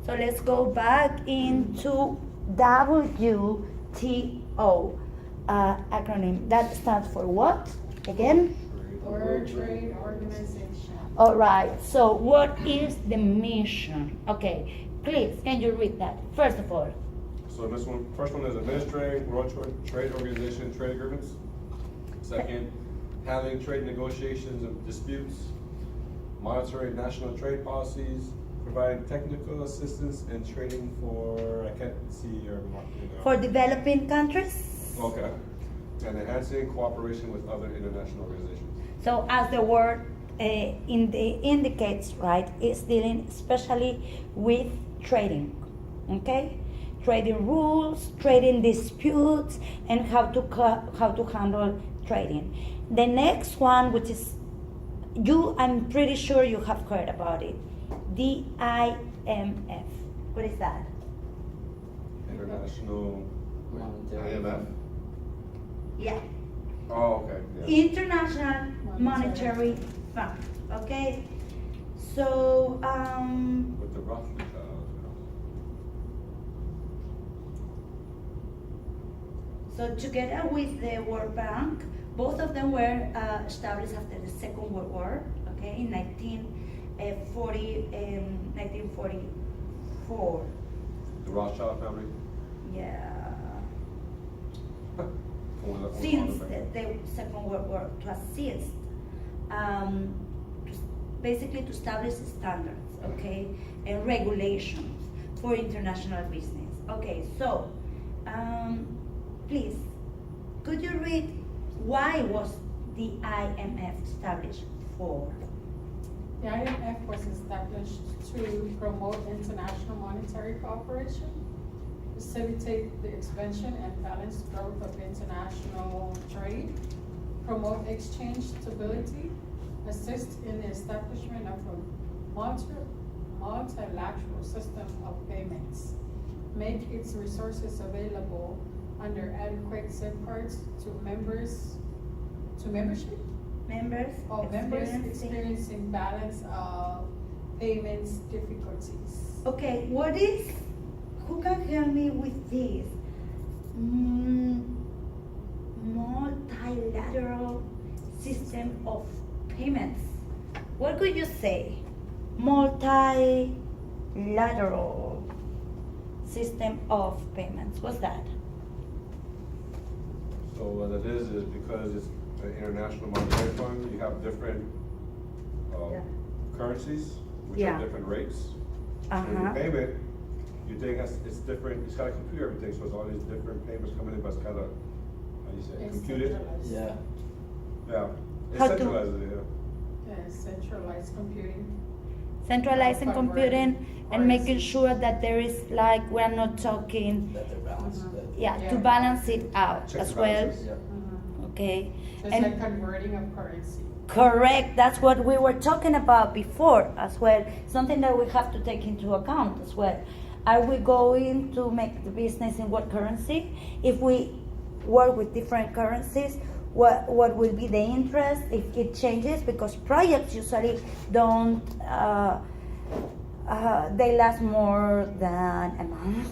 So let's go back into WTO acronym. That stands for what? Again? World Trade Organization. All right. So what is the mission? Okay. Please, can you read that? First of all. So this one, first one is administering World Trade Organization trade agreements. Second, handling trade negotiations and disputes, monitoring national trade policies, providing technical assistance and training for, I can't see your mark. For developing countries? Okay. And enhancing cooperation with other international organizations. So as the word indicates, right, it's dealing especially with trading, okay? Trading rules, trading disputes, and how to handle trading. The next one, which is I'm pretty sure you have heard about it, the IMF. What is that? International IMF. Yeah. Oh, okay. Yeah. International Monetary Fund. Okay. So With the Rothschild. So together with the World Bank, both of them were established after the Second World War, okay, in 1944. The Rothschild family. Yeah. Since Since the Second World War, to assist, basically to establish standards, okay, and regulations for international business. Okay, so please, could you read why was the IMF established for? The IMF was established to promote international monetary cooperation, facilitate the expansion and balanced growth of international trade, promote exchange stability, assist in the establishment of a multilateral system of payments, make its resources available under adequate safeguards to membership? Members Experiencing balance of payments difficulties. Okay, who can help me with this? Multilateral system of payments. What could you say? Multilateral system of payments. What's that? So what it is because it's an international monetary fund, you have different currencies, which Yeah. have different rates. So Uh-huh. your payment, you think it's different, it's gotta compute everything, so it's all these different payments coming in, but it's kinda, how do you say, It's computed? centralized. Yeah. Yeah, it How to- centralizes it, yeah. Yeah, centralized computing. Centralizing Converting computing and making currency. sure that there is we're not talking, That they're balanced. Mhm. to Yeah. balance it out Checks as and well. balances. Yeah. Okay. So it's like converting of currency. Correct. That's what we were talking about before as well. Something that we have to take into account as well. Are we going to make the business in what currency? If we work with different currencies, what will be the interest if it changes? Because projects usually don't, they last more than a month.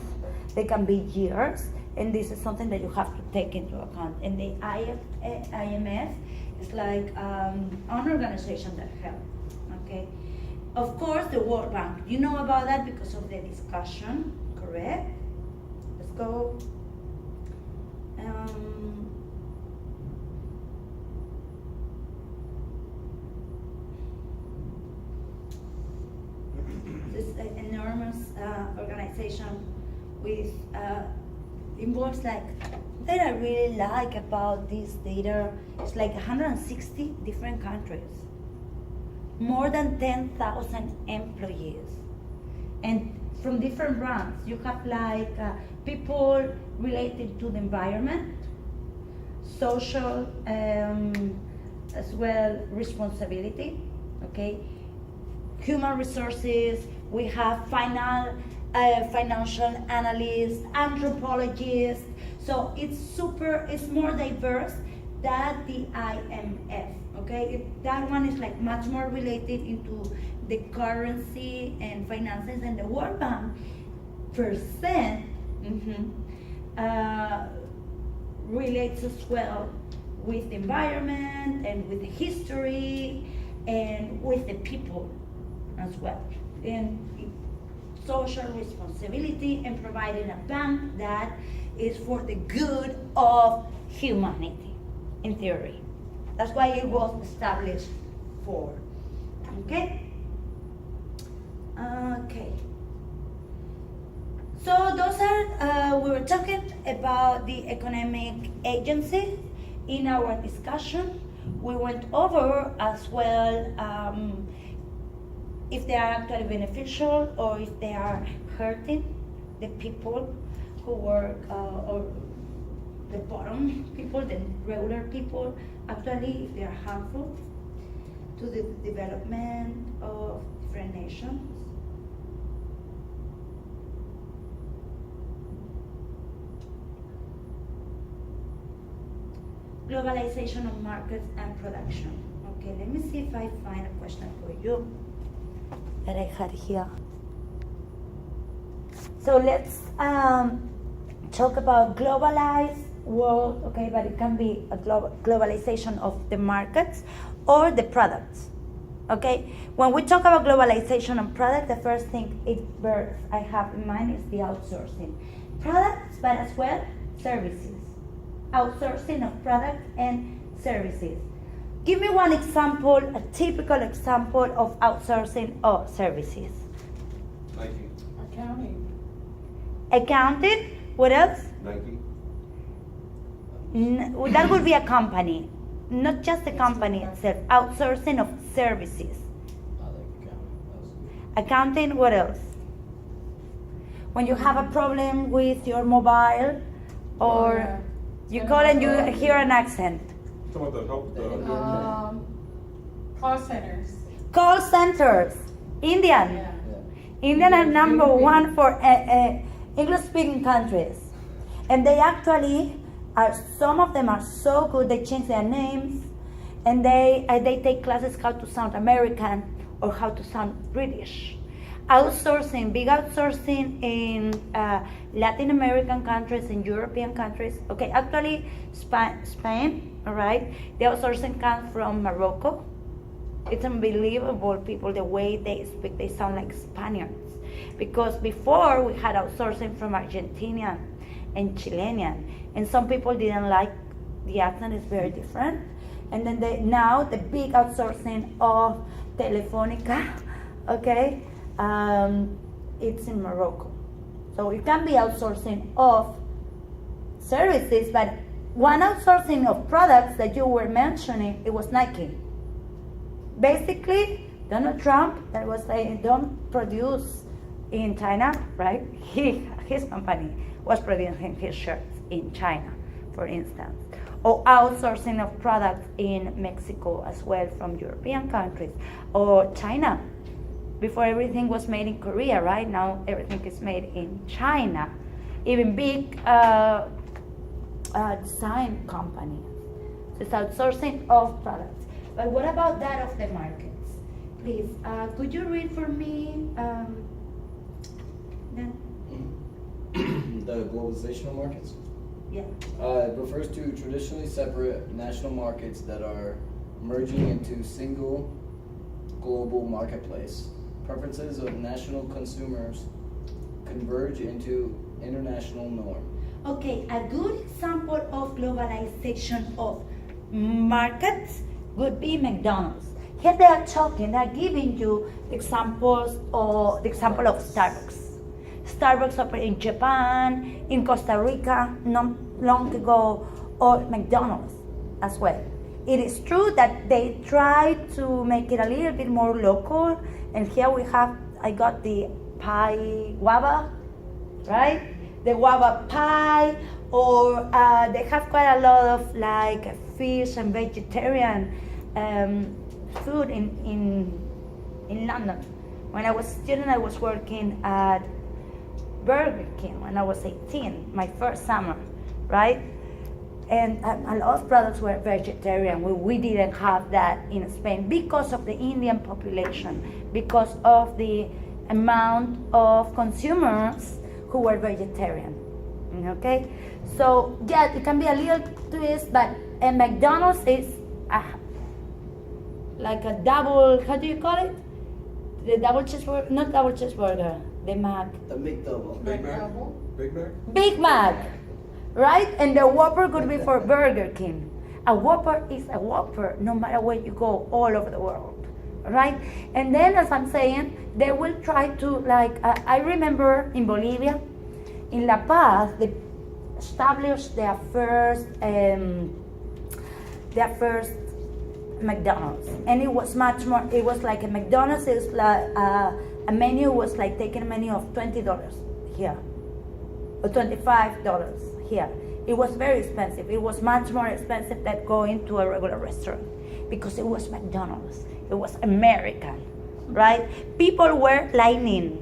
They can be years. And this is something that you have to take into account. And the IMF is like an organization that helps. Okay. Of course, the World Bank. You know about that because of the discussion, correct? Let's go. This is an enormous organization with involves that I really like about this data. It's like 160 different countries, more than 10,000 employees, and from different brands. You have people related to the environment, social, as well responsibility. Okay, human resources. We have financial analysts, anthropologists. So it's more diverse than the IMF. Okay, that one is much more related into the currency and finances and the World Bank percent relates as well with the environment and with the history and with the people as well. And social responsibility and providing a bank that is for the good of humanity, in theory. That's why it was established for. Okay? Okay. So those are, we were talking about the economic agency. In our discussion, we went over as well if they are actually beneficial or if they are hurting the people who work or the bottom people, the regular people, actually if they are harmful to the development of different nations. Globalization of markets and production. Okay, let me see if I find a question for you that I had here. So let's talk about globalized world, okay, but it can be a globalization of the markets or the products, okay? When we talk about globalization of product, the first thing I have in mind is the outsourcing. Products, but as well, services. Outsourcing of products and services. Give me one example, a typical example of outsourcing of services. Nike. Accounting. Accounting, what else? Nike. That would be a company, not just the company itself. Outsourcing of services. I like accounting. Accounting, what else? When you have a problem with your mobile or Yeah. you call and you hear an accent. Talking about the help, Call centers. Call centers, Indian. Yeah. Yeah. Indian are number one for English-speaking countries. And they actually are, some of them are so good, they change their names and they take classes how to sound American or how to sound British. Outsourcing, big outsourcing in Latin American countries and European countries. Okay, actually Spain, all right, the outsourcing comes from Morocco. It's unbelievable, people, the way they speak, they sound like Spaniards. Because before we had outsourcing from Argentinian and Chilean, and some people didn't like the accent, is very different. And then now the big outsourcing of Telefonica, okay, it's in Morocco. So it can be outsourcing of services, but one outsourcing of products that you were mentioning, it was Nike. Basically, Donald Trump, that was saying, don't produce in China, right? His company was producing his shirts in China, for instance. Or outsourcing of products in Mexico as well from European countries. Or China. Before everything was made in Korea, right? Now everything is made in China. Even big design companies. So it's outsourcing of products. But what about that of the markets? Please, could you read for me then? The globalization of markets. Yeah. It refers to traditionally separate national markets that are merging into single global marketplace. Preferences of national consumers converge into international norm. Okay, a good example of globalization of markets would be McDonald's. Here they are talking, they are giving you examples of the example of Starbucks. Starbucks opened in Japan, in Costa Rica, not long ago, or McDonald's as well. It is true that they try to make it a little bit more local, and here I got the pie guava, right? The guava pie, or they have quite a lot of like fish and vegetarian food in London. When I was a student, I was working at Burger King when I was 18, my first summer, right? And a lot of products were vegetarian. We didn't have that in Spain because of the Indian population because of the amount of consumers who were vegetarian. Okay, so yeah, it can be a little twist, but a McDonald's is like a double. How do you call it? The double cheeseburger, not double cheeseburger. The Mac. The McDouble. Big Mac? Double. Big Mac? Big Mac, right? And the Whopper could be for Burger King. A Whopper is a Whopper, no matter where you go, all over the world, right? And then, as I'm saying, they will try to I remember in Bolivia, in La Paz, they established their first McDonald's, and it was much more. It was like a McDonald's is like a menu was like taking a menu of $20 here, or $25 here. It was very expensive. It was much more expensive than going to a regular restaurant because it was McDonald's. It was American, right? People were lining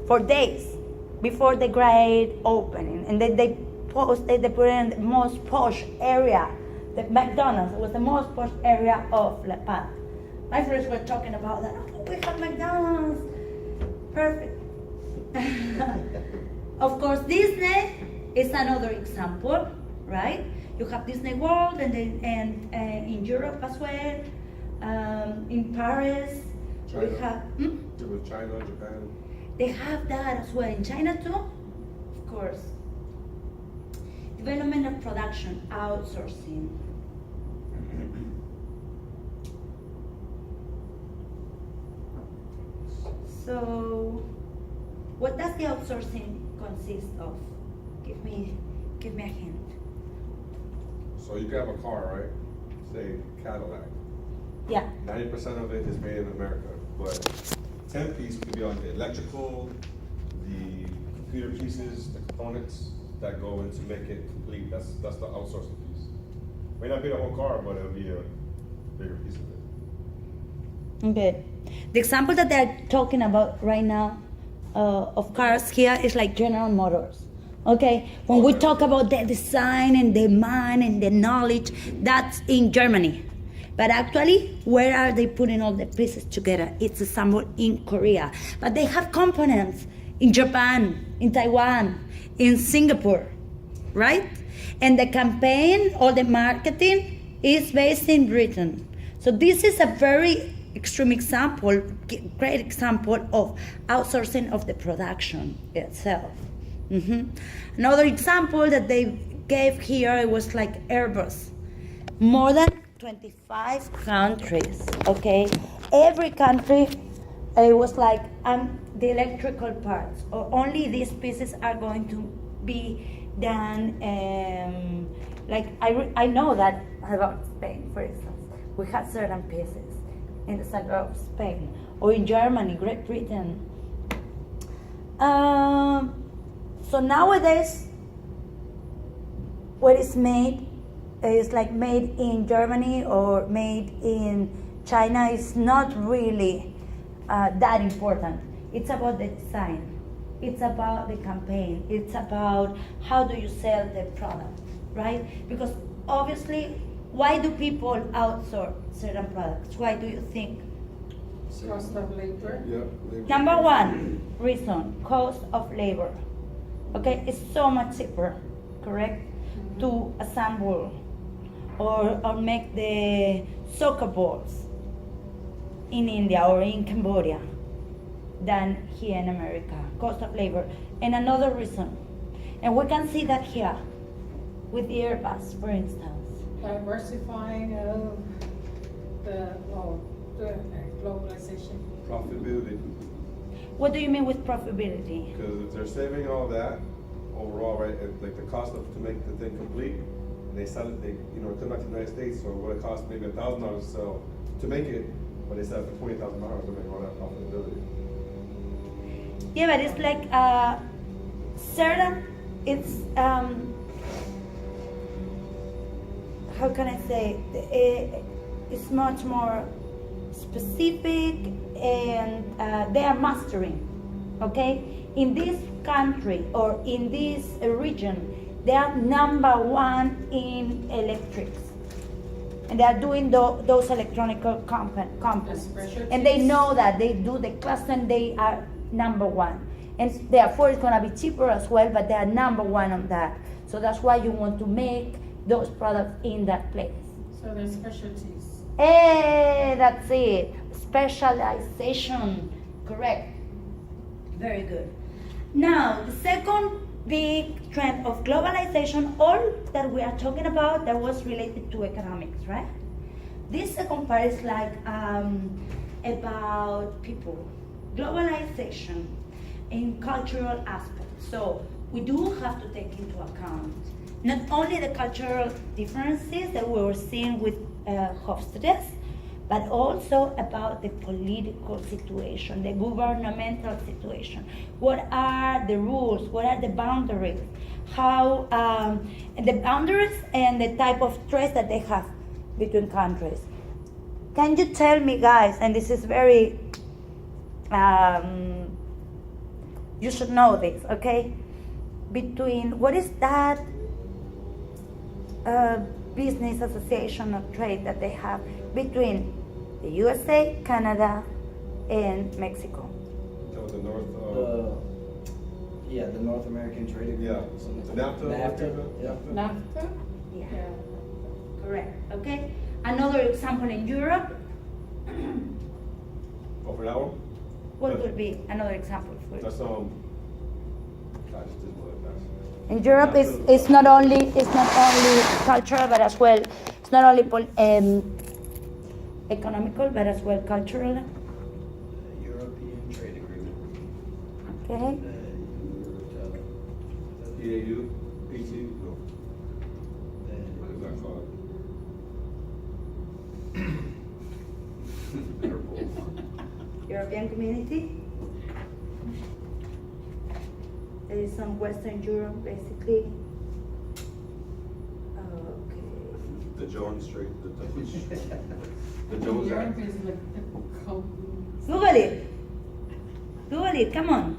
for days before the great opening, and then they put it in the most posh area. The McDonald's was the most posh area of La Paz. My friends were talking about that. Oh, we have McDonald's. Perfect. Of course, Disney is another example, right? You have Disney World, and in Europe as well, in Paris. China. We have. With China, Japan. They have that as well in China too, of course. Development of production, outsourcing. So, what does the outsourcing consist of? Give me a hint. So you can have a car, right? Say Cadillac. Yeah. 90% of it is made in America, but 10 piece could be on the electrical, the computer pieces, the components that go in to make it complete. That's the outsourcing piece. May not be the whole car, but it'll be a bigger piece of it. Okay. The example that they're talking about right now of cars here is like General Motors. Okay, when we talk about the design and the mind and the knowledge, that's in Germany. But actually, where are they putting all the pieces together? It's assembled in Korea. But they have components in Japan, in Taiwan, in Singapore, right? And the campaign or the marketing is based in Britain. So this is a very extreme example, great example of outsourcing of the production itself. Another example that they gave here, it was like Airbus. More than 25 countries, okay? Every country, it was like the electrical parts, or only these pieces are going to be done. Like I know that about Spain, for instance. We had certain pieces in the center of Spain, or in Germany, Great Britain. So nowadays, what is made is like made in Germany or made in China is not really that important. It's about the design. It's about the campaign. It's about how do you sell the product, right? Because obviously, why do people outsource certain products? Why do you think? Cost of labor. Yeah. labor. Number one reason, cost of labor. Okay, it's so much cheaper, correct, to assemble or make the soccer balls in India or in Cambodia than here in America. Cost of labor. And another reason, and we can see that here with the Airbus, for instance. Diversifying of the globalization. Profitability. What do you mean with profitability? Because if they're saving all that overall, right, and like the cost of to make the thing complete, and they sell it, they come back to the United States, so what it costs maybe $1,000 to sell to make it, but they sell it for $20,000 to make all that profitability. Yeah, but it's like certain. It's how can I say? It's much more specific, and they are mastering. Okay, in this country or in this region, they are number one in electrics. and they are doing those electronic components, and they know that they do the cluster and they are number one, and therefore it's going to be cheaper as well, but they are number one on that. So that's why you want to make those products in that place. So there's specialties. Hey, that's it. Specialization. Correct. Very good. Now, the second big trend of globalization, all that we are talking about, that was related to economics, right? This second part is like about people. Globalization in cultural aspects. So we do have to take into account not only the cultural differences that we were seeing with Hofstede, but also about the political situation, the governmental situation. What are the rules? What are the boundaries? How the boundaries and the type of trade that they have between countries. Can you tell me, guys? And this is very. You should know this, okay? Between what is that business association of trade that they have between the USA, Canada, and Mexico? That was the North. The North American Trade Agreement. Yeah. Something. NAFTA. Yeah. NAFTA? Yeah. Correct. Okay. Another example in Europe. Oh, for that one? What would be another example for That's you? Gosh, this is what that's. In Europe, it's not only cultural, but as well, it's not only economical, but as well cultural. European Trade Agreement. Okay. EAU, PT, no. What is that called? European Community. There is some Western Europe, basically. Okay. The Jones Strait, the Jones Europe Act. is like the Google it. Google it. Come on.